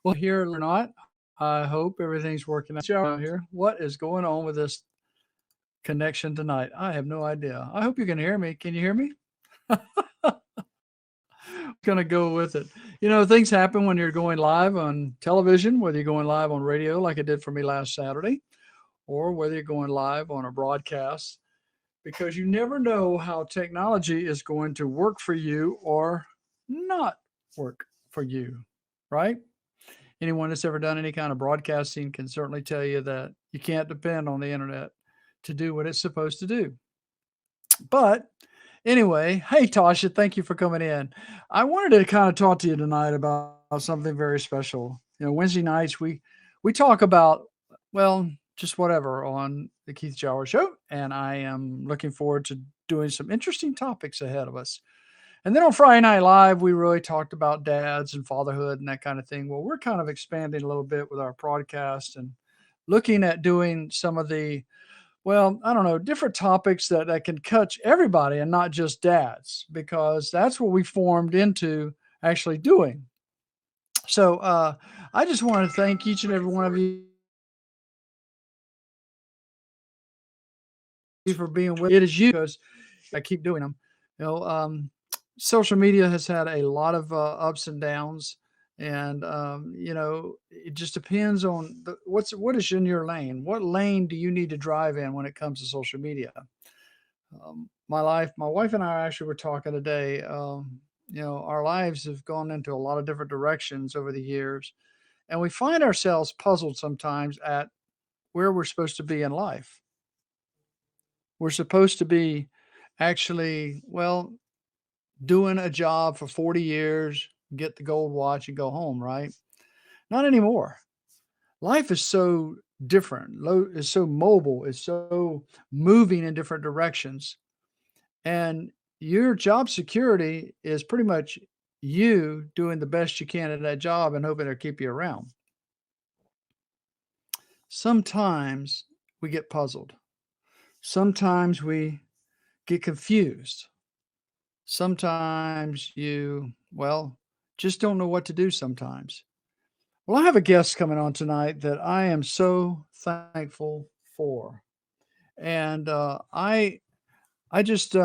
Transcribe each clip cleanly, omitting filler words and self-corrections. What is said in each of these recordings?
Well, here or not, I hope everything's working out here. What is going on with this connection tonight? I have no idea. I hope you can hear me. Can you hear me? Gonna go with it. Things happen when you're going live on television, whether you're going live on radio like it did for me last Saturday, or whether you're going live on a broadcast, because you never know how technology is going to work for you or not work for you, right? Anyone that's ever done any kind of broadcasting can certainly tell you that you can't depend on the internet to do what it's supposed to do. But anyway, hey Tasha, thank you for coming in. I wanted to kind of talk to you tonight about something very special. Wednesday nights we talk about, well, just whatever on the Keith Jowers Show, and I am looking forward to doing some interesting topics ahead of us. And then on Friday Night Live, we really talked about dads and fatherhood and that kind of thing. Well, we're kind of expanding a little bit with our podcast and looking at doing some of the, well, I don't know, different topics that can touch everybody and not just dads, because that's what we formed into actually doing. So I just want to thank each and every one of you for being with. It is you, because I keep doing them. You know, um, Social media has had a lot of ups and downs, and it just depends on what is in your lane. What lane do you need to drive in when it comes to social media? My wife and I actually were talking today. Our lives have gone into a lot of different directions over the years, and we find ourselves puzzled sometimes at where we're supposed to be in life. We're supposed to be actually, well, doing a job for 40 years, get the gold watch, and go home, right? Not anymore. Life is so different, it's so mobile, it's so moving in different directions. And your job security is pretty much you doing the best you can at that job and hoping to keep you around. Sometimes we get puzzled. Sometimes we get confused. Sometimes you, well, just don't know what to do sometimes. Well, I have a guest coming on tonight that I am so thankful for. And I just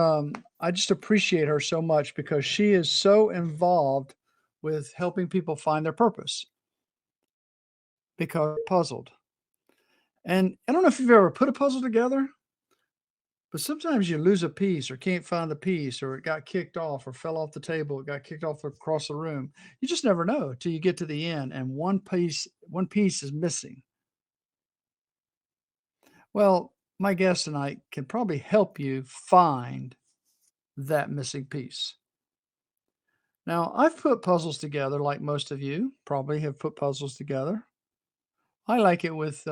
appreciate her so much because she is so involved with helping people find their purpose because puzzled. And I don't know if you've ever put a puzzle together, but sometimes you lose a piece or can't find the piece, or it got kicked off or fell off the table, it got kicked off across the room. You just never know till you get to the end and one piece is missing. Well, my guest tonight can probably help you find that missing piece. Now, I've put puzzles together like most of you probably have put puzzles together. I like it with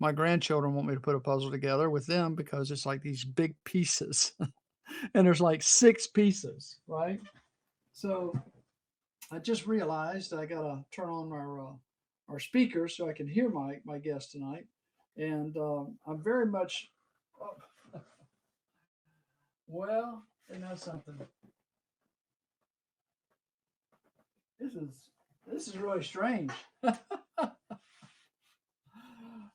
my grandchildren want me to put a puzzle together with them because it's like these big pieces and there's like six pieces, right? So I just realized I got to turn on our speakers so I can hear my guest tonight. And I'm very much, oh, well, and that's something. This is this is really strange.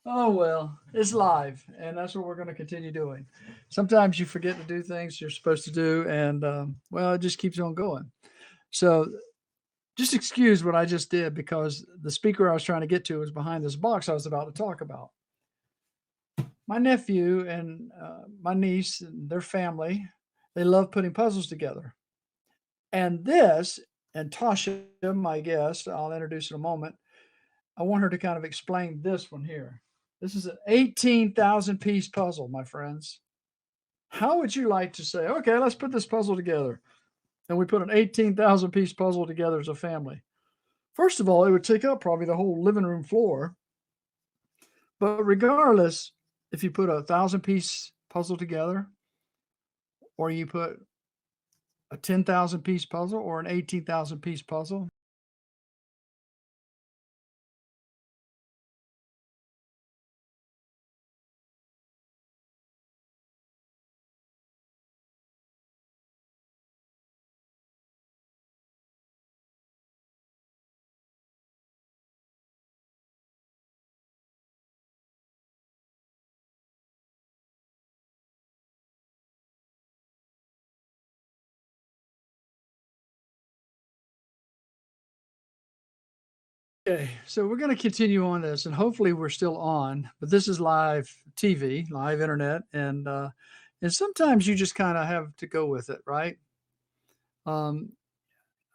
Oh well, it's live, and that's what we're going to continue doing. Sometimes you forget to do things you're supposed to do, and well, it just keeps on going. So just excuse what I just did because the speaker I was trying to get to was behind this box I was about to talk about. My nephew and my niece and their family, they love putting puzzles together. And this, and Tasha, my guest, I'll introduce in a moment. I want her to kind of explain this one here. This is an 18,000 piece puzzle, my friends. How would you like to say, okay, let's put this puzzle together? And we put an 18,000 piece puzzle together as a family. First of all, it would take up probably the whole living room floor. But regardless, if you put a 1,000 piece puzzle together, or you put a 10,000 piece puzzle, or an 18,000 piece puzzle, Okay, so we're going to continue on this, and hopefully we're still on. But this is live TV, live internet, and sometimes you just kind of have to go with it, right? Um,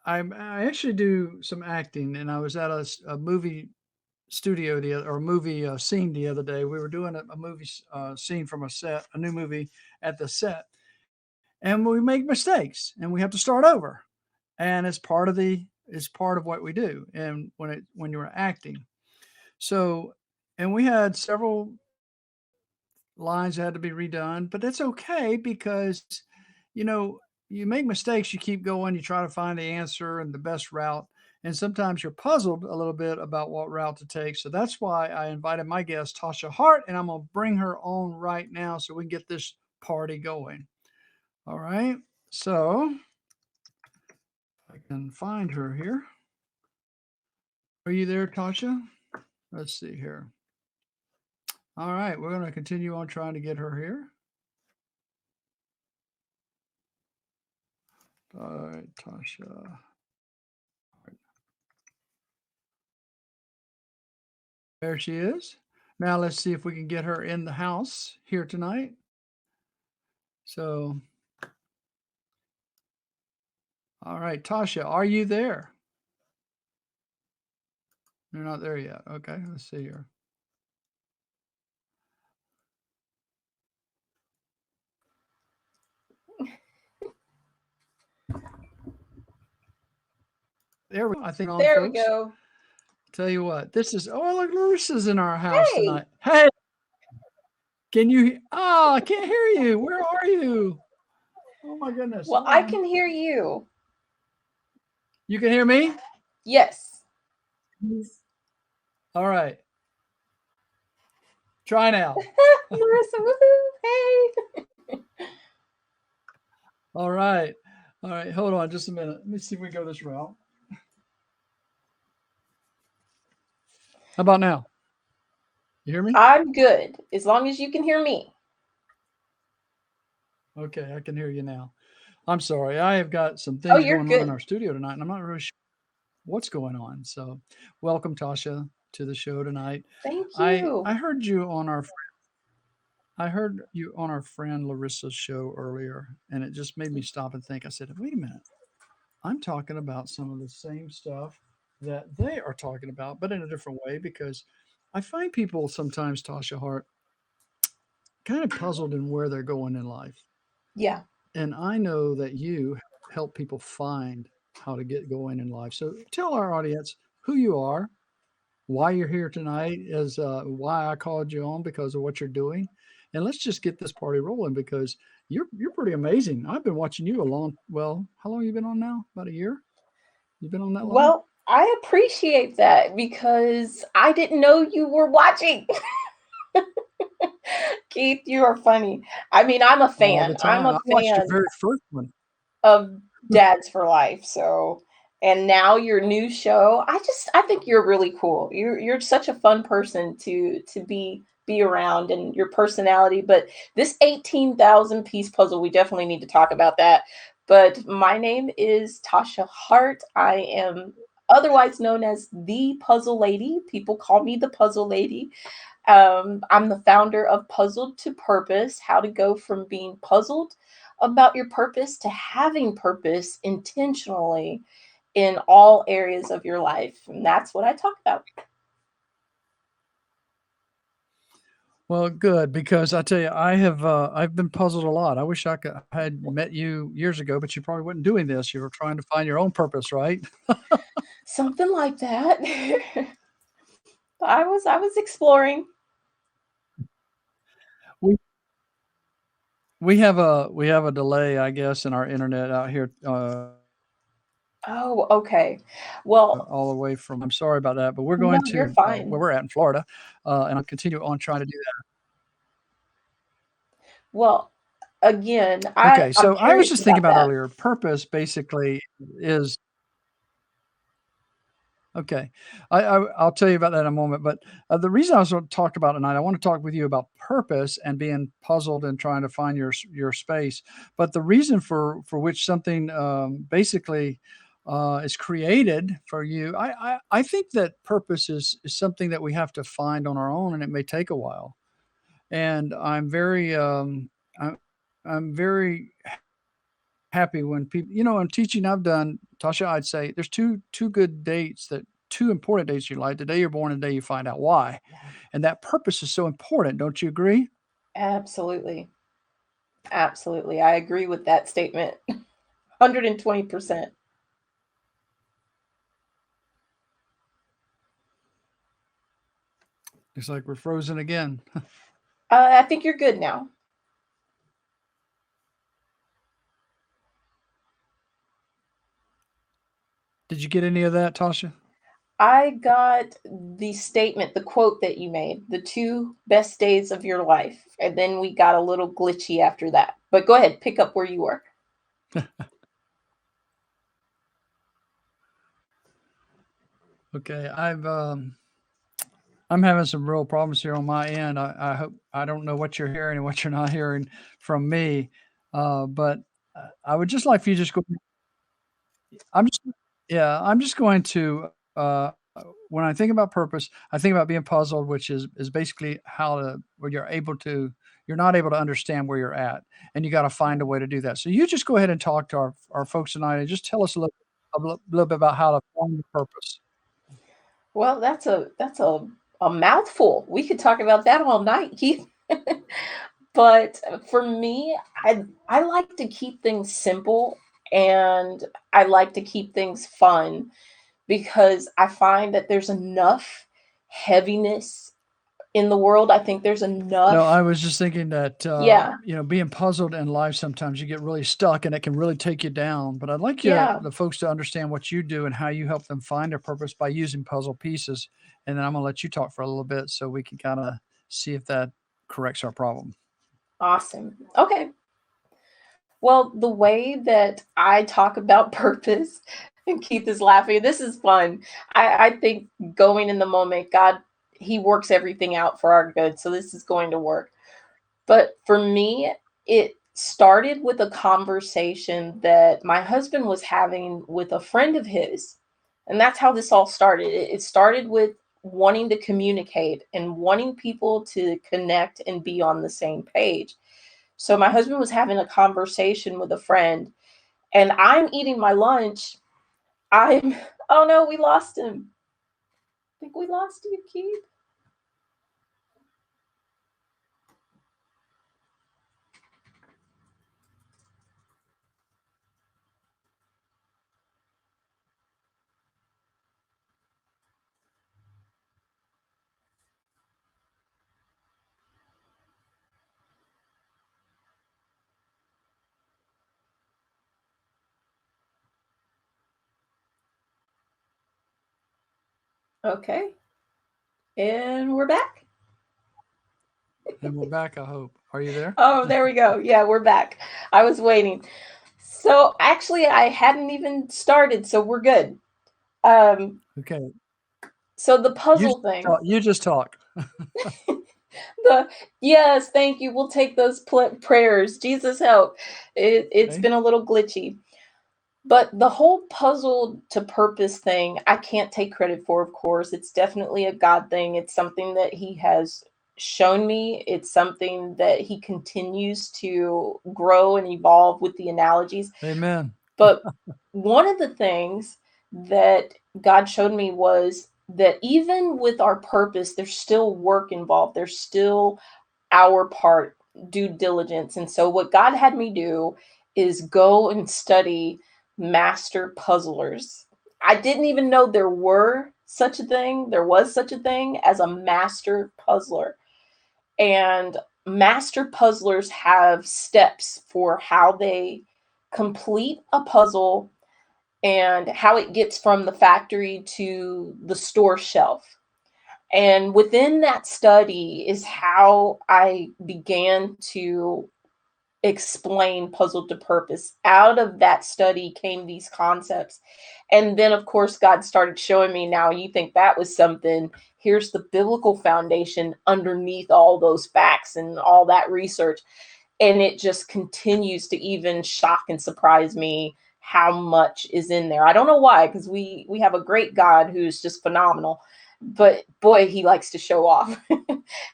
I actually do some acting, and I was at a movie studio or movie scene the other day. We were doing a movie scene from a set, a new movie at the set, and we make mistakes, and we have to start over, and it's part of what we do, and when you're acting. So, and we had several lines that had to be redone, but that's okay because, you know, you make mistakes, you keep going, you try to find the answer and the best route. And sometimes you're puzzled a little bit about what route to take. So that's why I invited my guest, Tasha Hart, and I'm going to bring her on right now so we can get this party going. All right. So I can find her here. Are you there, Tasha? Let's see here. All right. We're going to continue on trying to get her here. All right, Tasha. There she is. Now let's see if we can get her in the house here tonight. So, all right, Tasha, are you there? You're not there yet. Okay, let's see here. There we go. I think on, There folks. we go. Tell you what, this is, oh, look, Larissa's in our house Hey. tonight. Hey, can you, oh, I can't hear you. Where are you? Oh my goodness. Well, I can hear you. You can hear me? Yes. All right. Try now. Marissa, woohoo, hey. All right. All right. Hold on just a minute. Let me see if we go this route. How about now? You hear me? I'm good, as long as you can hear me. Okay, I can hear you now. I'm sorry. I have got some things you're going on in good. our studio tonight, and I'm not really sure what's going on. So, welcome, Tasha, to the show tonight. Thank I you. I heard you on our I heard you on our friend Larissa's show earlier, and it just made me stop and think. I said, "Wait a minute. I'm talking about some of the same stuff that they are talking about, but in a different way." Because I find people sometimes, Tasha Hart, kind of puzzled in where they're going in life. Yeah. And I know that you help people find how to get going in life. So tell our audience who you are, why you're here tonight, is why I called you on because of what you're doing, and let's just get this party rolling because you're pretty amazing. I've been watching you a long. Well, how long you been on now? About a year. You've been on that long? Well, I appreciate that because I didn't know you were watching. Keith, you are funny. I mean, I'm a All the fan. I'm time. a I watched your fan very first one. of Dads for Life. So, and now your new show, I think you're really cool. You're such a fun person to be around and your personality. But this 18,000 piece puzzle, we definitely need to talk about that. But my name is Tasha Hart. I am otherwise known as the Puzzle Lady. People call me the Puzzle Lady. I'm the founder of Puzzled to Purpose, how to go from being puzzled about your purpose to having purpose intentionally in all areas of your life. And that's what I talk about. Well, good because I tell you, I've been puzzled a lot. I wish I had met you years ago, but you probably wasn't doing this. You were trying to find your own purpose, right? Something like that. I was exploring. We we have a delay, I guess, in our internet out here Oh, okay. Well, all the way from. I'm sorry about that, but we're no, going you're to where fine. we're at in Florida, and I'll continue on trying to do Well, again, that. Okay, I'm so I was curious just thinking about about that. earlier. Purpose basically is okay. I'll tell you about that in a moment. But the reason I was going to talk about tonight, I want to talk with you about purpose and being puzzled and trying to find your space. But the reason for which something basically is created for you. I think that purpose is something that we have to find on our own, and it may take a while. And I'm very happy when people, in teaching I've done, Tasha, I'd say there's two good dates, that two important dates in your life: the day you're born and the day you find out why. And that purpose is so important. Don't you agree? Absolutely. Absolutely. I agree with that statement. 120%. It's like we're frozen again. I think you're good now. Did you get any of that, Tasha? I got the statement, the quote that you made, the two best days of your life. And then we got a little glitchy after that. But go ahead, pick up where you were. Okay, I'm having some real problems here on my end. I hope I don't know what you're hearing and what you're not hearing from me, but I would just like for you to just go. I'm just Yeah, I'm just going to when I think about purpose, I think about being puzzled, which is basically how to where you're not able to understand where you're at, and you got to find a way to do that. So you just go ahead and talk to our folks tonight, and just tell us a little bit about how to find the purpose. Well, that's a mouthful. We could talk about that all night, Keith. But for me, I like to keep things simple, and I like to keep things fun because I find that there's enough heaviness in the world. I think there's No, enough. I was just thinking that Yeah. being puzzled in life, sometimes you get really stuck, and it can really take you down. But I'd like Yeah. the folks to understand what you do and how you help them find their purpose by using puzzle pieces. And then I'm gonna let you talk for a little bit so we can kind of see if that corrects our problem. Awesome. Okay. Well, the way that I talk about purpose, and Keith is laughing, this is fun. I think going in the moment, God, He works everything out for our good. So this is going to work. But for me, it started with a conversation that my husband was having with a friend of his. And that's how this all started. It started with wanting to communicate and wanting people to connect and be on the same page. So my husband was having a conversation with a friend, and I'm eating my lunch. I'm oh no, we lost him. I think we lost you, Keith. Okay. And we're back. And we're back, I hope. Are you there? Oh, there we go. Yeah, we're back. I was waiting. So actually I hadn't even started, so we're good. Um Okay. so the You puzzle thing. you just talk. The yes, thank you. We'll take those prayers. Jesus help. It's Okay. been a little glitchy. But the whole puzzle to purpose thing, I can't take credit for, of course. It's definitely a God thing. It's something that He has shown me. It's something that He continues to grow and evolve with the analogies. Amen. But one of the things that God showed me was that even with our purpose, there's still work involved. There's still our part, due diligence. And so, what God had me do is go and study master puzzlers. I didn't even know there was such a thing as a master puzzler. And master puzzlers have steps for how they complete a puzzle and how it gets from the factory to the store shelf. And within that study is how I began to explain puzzle to purpose. Out of that study came these concepts. And then, of course, God started showing me, now you think that was something. Here's the biblical foundation underneath all those facts and all that research. And it just continues to even shock and surprise me how much is in there. I don't know why, because we have a great God who's just phenomenal, but boy, he likes to show off.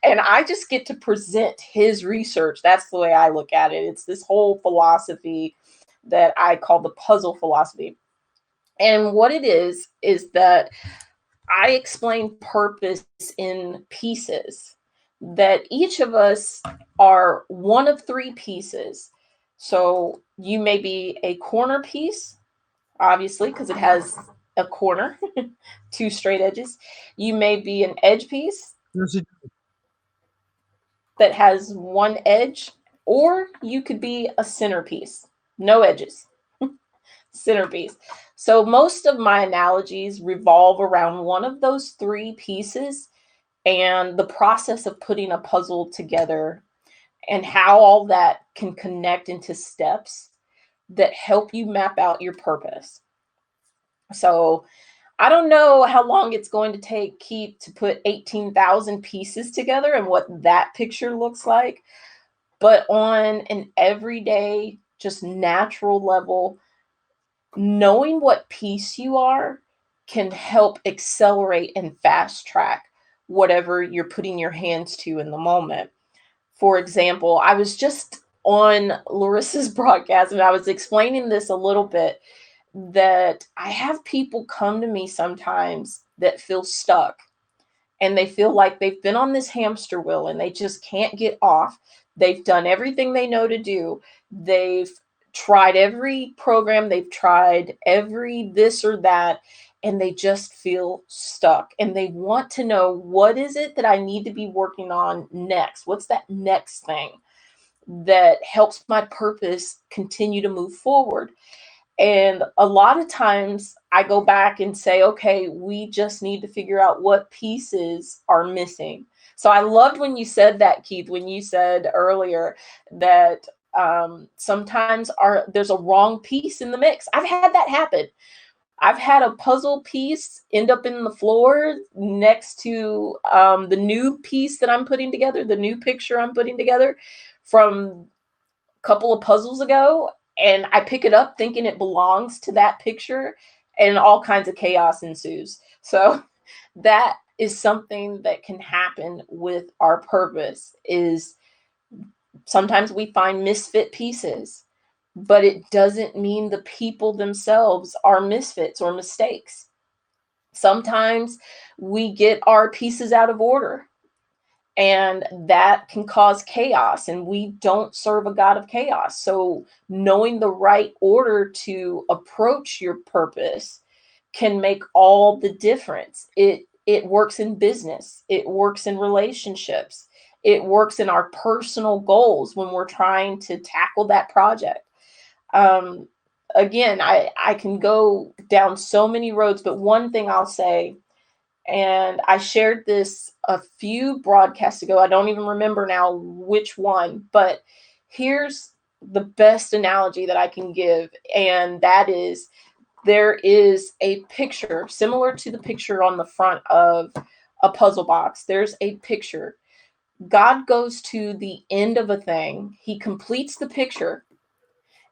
And I just get to present his research. That's the way I look at it. It's this whole philosophy that I call the puzzle philosophy. And what it is that I explain purpose in pieces, that each of us are one of three pieces. So you may be a corner piece, obviously, because it has a corner, two straight edges. You may be an edge piece that has one edge, or you could be a centerpiece, no edges, centerpiece. So most of my analogies revolve around one of those three pieces and the process of putting a puzzle together and how all that can connect into steps that help you map out your purpose. So I don't know how long it's going to take Keith to put 18,000 pieces together and what that picture looks like. But on an everyday, just natural level, knowing what piece you are can help accelerate and fast track whatever you're putting your hands to in the moment. For example, I was just on Larissa's broadcast and I was explaining this a little bit, that I have people come to me sometimes that feel stuck and they feel like they've been on this hamster wheel and they just can't get off. They've done everything they know to do. They've tried every program, they've tried every this or that, and they just feel stuck. And they want to know, what is it that I need to be working on next? What's that next thing that helps my purpose continue to move forward? And a lot of times I go back and say, okay, we just need to figure out what pieces are missing. So I loved when you said that, Keith, when you said earlier that sometimes there's a wrong piece in the mix. I've had that happen. I've had a puzzle piece end up in the floor next to the new piece that I'm putting together, the new picture I'm putting together from a couple of puzzles ago. And I pick it up thinking it belongs to that picture, and all kinds of chaos ensues. So that is something that can happen with our purpose, is sometimes we find misfit pieces, but it doesn't mean the people themselves are misfits or mistakes. Sometimes we get our pieces out of order, and that can cause chaos, and we don't serve a God of chaos. So knowing the right order to approach your purpose can make all the difference. It works in business, it works in relationships, it works in our personal goals when we're trying to tackle that project. um, Again, I can go down so many roads, but one thing I'll say, and I shared this a few broadcasts ago, I don't even remember now which one, but here's the best analogy that I can give, and that is, there is a picture similar to the picture on the front of a puzzle box. There's a picture. God goes to the end of a thing, he completes the picture,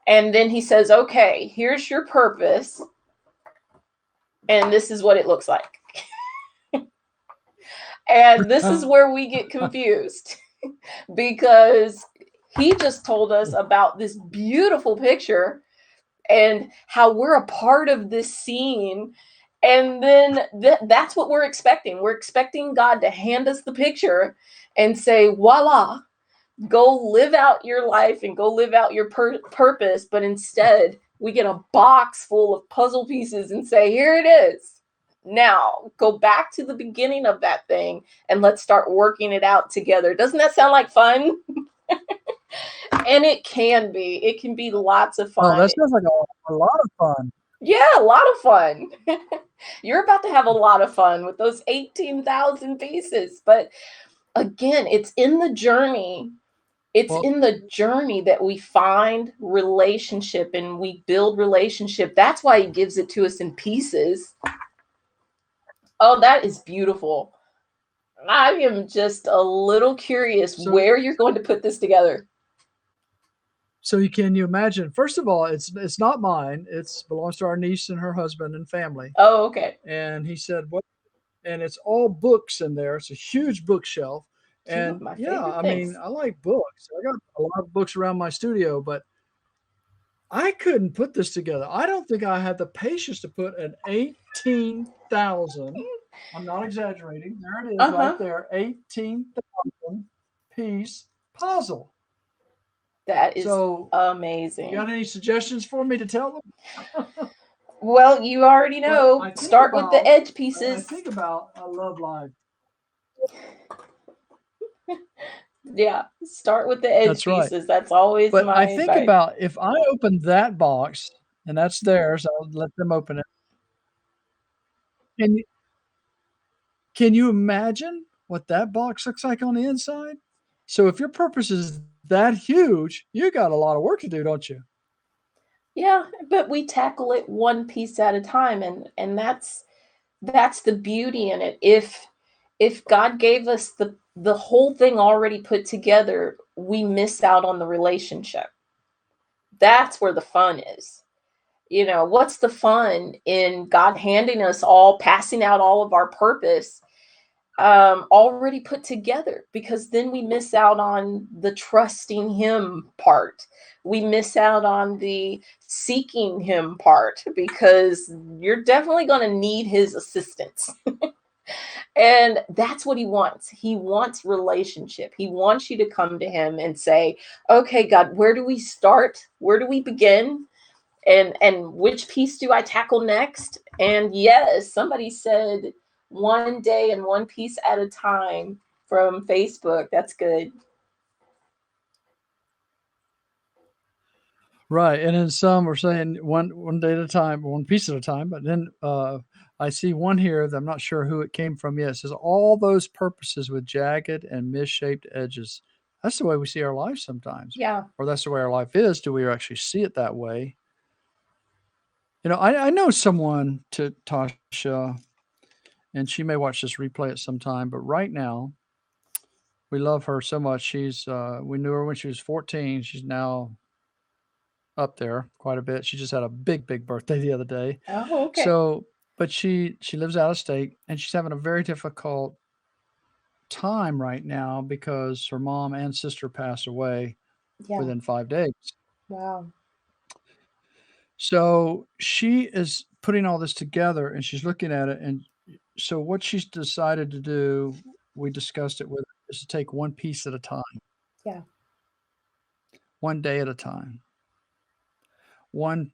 and then he says, okay, here's your purpose, and this is what it looks like. And this is where we get confused because he just told us about this beautiful picture and how we're a part of this scene. And then that's what we're expecting. We're expecting God to hand us the picture and say, voila, go live out your life and go live out your purpose. But instead, we get a box full of puzzle pieces and say, here it is. Now, go back to the beginning of that thing and let's start working it out together. Doesn't that sound like fun? And it can be. It can be lots of fun. Oh, that sounds like a lot of fun. Yeah, a lot of fun. You're about to have a lot of fun with those 18,000 pieces. But again, it's in the journey. It's in the journey that we find relationship and we build relationship. That's why he gives it to us in pieces. Oh, that is beautiful. I am just a little curious where you're going to put this together. So you imagine? First of all, it's not mine. It's belongs to our niece and her husband and family. Oh, okay. And he said, "What?" And it's all books in there. It's a huge bookshelf. Two of And my yeah, favorite I mean, things. I like books. I got a lot of books around my studio, but I couldn't put this together. I don't think I had the patience to put an 18,000, I'm not exaggerating, there it is right Uh-huh. there, 18,000 piece puzzle. That is So, you got amazing. any suggestions for me to tell them? Well, you already But know. Start with the edge I pieces. think about I love life. Yeah, start with the edge That's right. pieces. That's always But my I think advice. about if I open that box and that's theirs, I'll let them open it. Can you can you imagine what that box looks like on the inside? So if your purpose is that huge, you got a lot of work to do, don't you? Yeah, but we tackle it one piece at a time, and that's the beauty in it. If God gave us the whole thing already put together, we miss out on the relationship. That's where the fun is. What's the fun in God handing us all, passing out all of our purpose already put together? Because then we miss out on the trusting Him part. We miss out on the seeking Him part because you're definitely going to need His assistance. And that's what He wants. He wants relationship. He wants you to come to Him and say, okay, God, where do we start? Where do we begin? And which piece do I tackle next? And yes, somebody said one day and one piece at a time from Facebook. That's good. Right, and then some are saying one day at a time, one piece at a time. But then I see one here that I'm not sure who it came from yet. It says all those purposes with jagged and misshaped edges. That's the way we see our life sometimes, Yeah. or that's the way our life is. Do we actually see it that way? I know someone to Tasha, and she may watch this replay at some time. But right now, we love her so much. We knew her when she was 14. She's now up there quite a bit. She just had a big birthday the other day. Oh, okay. So, but she lives out of state and she's having a very difficult time right now because her mom and sister passed away Yeah. within 5 days. Wow. So she is putting all this together and she's looking at it. And so what she's decided to do, we discussed it with her, is to take one piece at a time, Yeah. one day at a time, one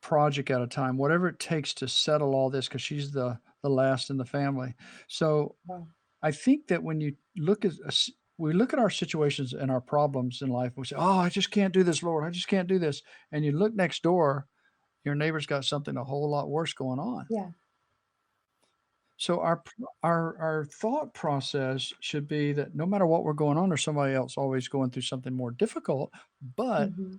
project at a time, whatever it takes to settle all this, because she's the last in the family. So Wow. I think that when you look at us, we look at our situations and our problems in life, we say, "Oh, I just can't do this, Lord. I just can't do this." And you look next door, your neighbor's got something a whole lot worse going on. Yeah. So our thought process should be that no matter what we're going on, there's somebody else always going through something more difficult. But Hmm.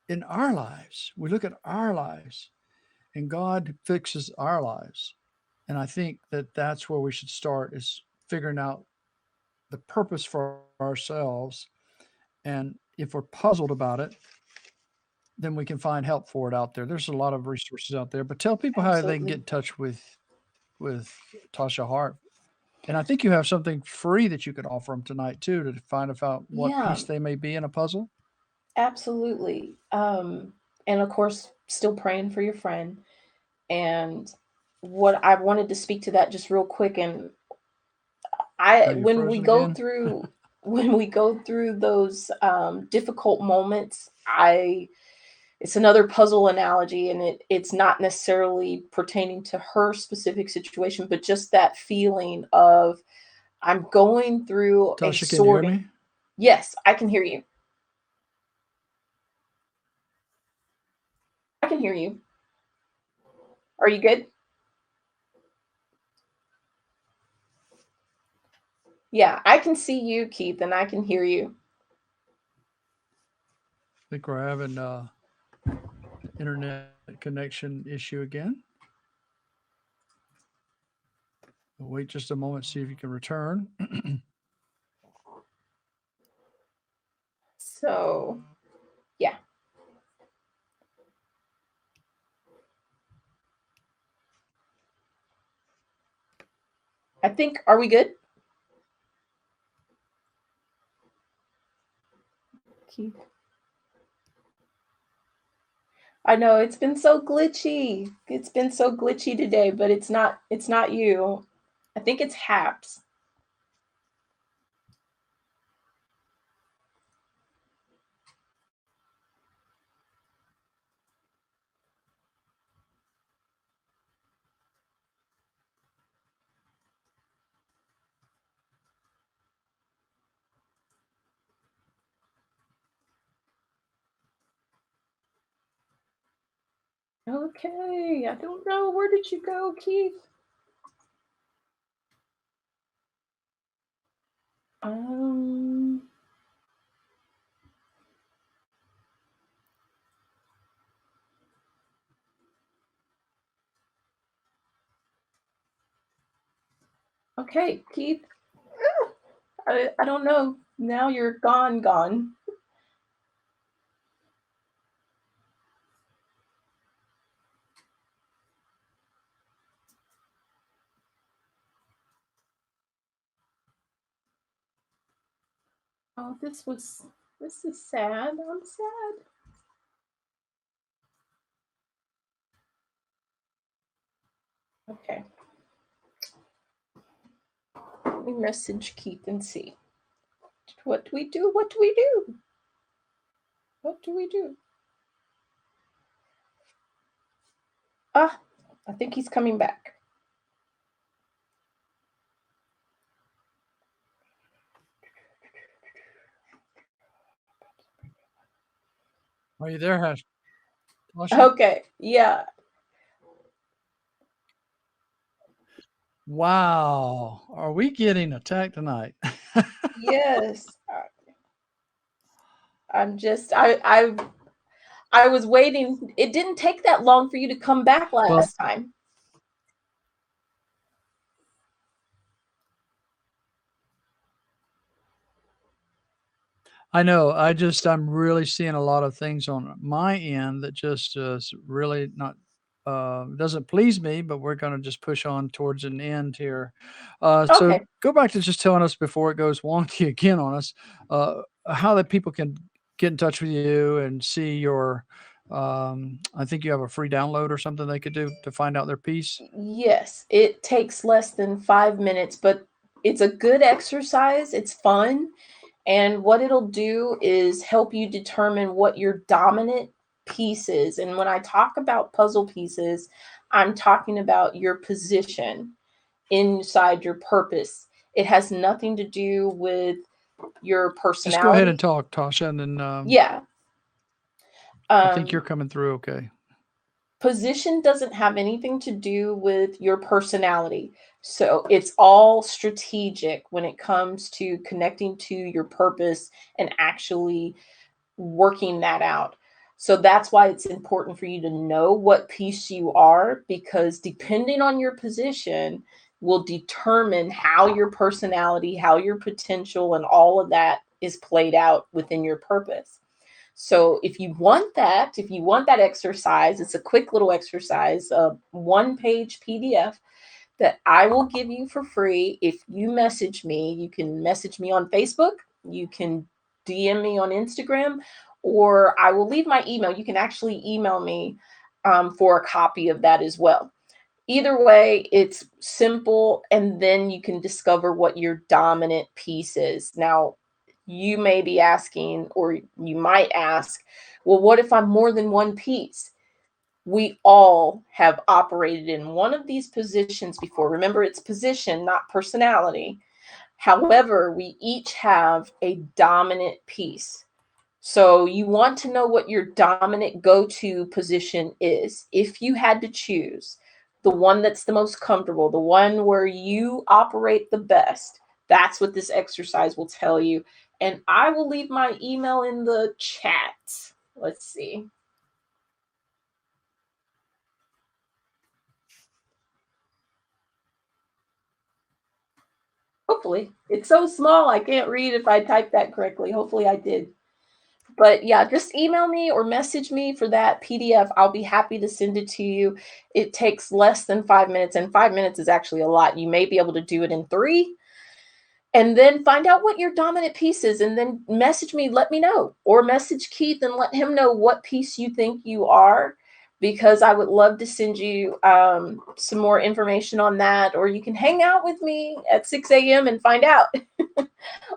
in our lives, we look at our lives, and God fixes our lives. And I think that that's where we should start, is figuring out the purpose for ourselves. And if we're puzzled about it, then we can find help for it out there. There's a lot of resources out there. But tell people how they can get Absolutely. in touch with Tasha Hart. And I think you have something free that you could offer them tonight too, to find out what Yeah. piece they may be in a puzzle. Absolutely. And of course, still praying for your friend. And what I wanted to speak to that just real quick, and Are you when we frozen go again? through when we go through those difficult moments, I it's another puzzle analogy, and it's not necessarily pertaining to her specific situation, but just that feeling of I'm going through a Tasha, can you hear sorting. me? Yes, I can hear you. I can hear you. Are you good? Yeah, I can see you, Keith, and I can hear you. I think we're having internet connection issue again. We'll wait just a moment, see if you can return. So, I think, are we good? Keith. I know it's been so glitchy. It's been so glitchy today, but it's not you. I think it's Haps. Okay, I don't know. Where did you go, Keith? Um okay, Keith. I don't know. Now you're gone. Oh, this is sad. I'm sad. Okay. Let me message Keith and see. What do we do? What do we do? What do we do? Ah, I think he's coming back. Are you there, Tasha? Okay, yeah. Wow. Are we getting attacked tonight? Yes. I'm just I was waiting. It didn't take that long for you to come back Well, last time. I know. I'm really seeing a lot of things on my end that just is really not doesn't please me, but we're going to just push on towards an end here. So Okay. go back to just telling us before it goes wonky again on us, how that people can get in touch with you and see your. I think you have a free download or something they could do to find out their piece. Yes, it takes less than 5 minutes, but it's a good exercise. It's fun. And what it'll do is help you determine what your dominant piece is. And when I talk about puzzle pieces, I'm talking about your position inside your purpose. It has nothing to do with your Just go ahead and personality. talk, Tasha, and then Yeah. I think you're Um, coming through okay. Position doesn't have anything to do with your personality. So it's all strategic when it comes to connecting to your purpose and actually working that out. So that's why it's important for you to know what piece you are, because depending on your position will determine how your personality, how your potential, and all of that is played out within your purpose. So if you want that exercise, it's a quick little exercise, a 1-page PDF that I will give you for free if you message me. You can message me on Facebook, you can DM me on Instagram, or I will leave my email. You can actually email me for a copy of that as well. Either way, it's simple, and then you can discover what your dominant piece is. Now, you may be asking, or you might ask, well, what if I'm more than one piece? We all have operated in one of these positions before. Remember, it's position, not personality. However, we each have a dominant piece. So you want to know what your dominant go-to position is. If you had to choose the one that's the most comfortable, the one where you operate the best, that's what this exercise will tell you. And I will leave my email in the chat. Let's see. Hopefully. It's so small I can't read if I typed that correctly. Hopefully I did. But yeah, just email me or message me for that PDF. I'll be happy to send it to you. It takes less than 5 minutes, and 5 minutes is actually a lot. You may be able to do it in 3, and then find out what your dominant piece is, and then message me, let me know, or message Keith and let him know what piece you think you are, because I would love to send you some more information on that, or you can hang out with me at 6 a.m. and find out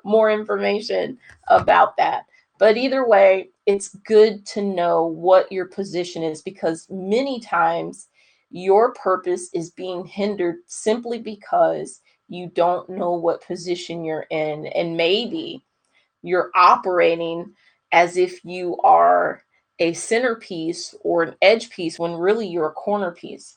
more information about that. But either way, it's good to know what your position is, because many times your purpose is being hindered simply because you don't know what position you're in. And maybe you're operating as if you are a centerpiece or an edge piece when really you're a corner piece.